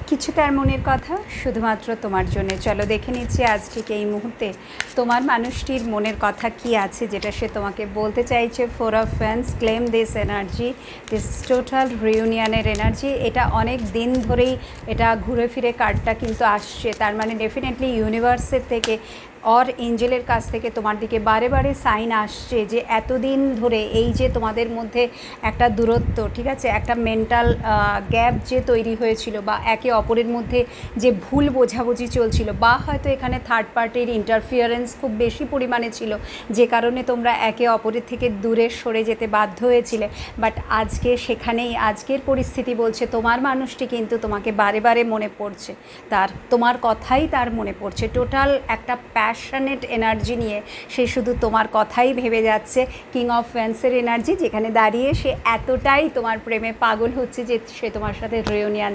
কিছু তার মনের কথা শুধুমাত্র তোমার জন্য। চলো দেখে নিচ্ছি আজ ঠিক এই মুহূর্তে তোমার মানুষটির মনের কথা কি আছে, যেটা সে তোমাকে বলতে চাইছে। 4 of fans, claim this energy, this total রিউনিয়নের এনার্জি। এটা অনেক দিন ধরেই এটা ঘুরে ফিরে কার্ডটা কিন্তু আসছে। তার মানে ডেফিনেটলি ইউনিভার্সের থেকে অর এঞ্জেলের কাছ থেকে তোমার দিকে বারে বারে সাইন আসছে যে এতদিন ধরে এই যে তোমাদের মধ্যে একটা দূরত্ব, ঠিক আছে, একটা মেন্টাল গ্যাপ যে তৈরি হয়েছিল, বা একে অপরের মধ্যে যে ভুল বোঝাবুঝি চলছিল, বা হয়তো এখানে থার্ড পার্টির ইন্টারফিয়ারেন্স খুব বেশি পরিমাণে ছিল, যে কারণে তোমরা একে অপরের থেকে দূরে সরে যেতে বাধ্য হয়েছিলে। বাট আজকে সেখানেই আজকের পরিস্থিতি বলছে তোমার মানুষটি কিন্তু তোমাকে বারে বারে মনে পড়ছে, তোমার কথাই তার মনে পড়ছে। টোটাল একটা প্যাশনেট এনার্জি নিয়ে সে শুধু তোমার কথাই ভেবে যাচ্ছে। কিং অফ ফ্যান্সের এনার্জি, যেখানে দাঁড়িয়ে সে এতটাই তোমার প্রেমে পাগল হচ্ছে যে সে তোমার সাথে রিউনিয়ন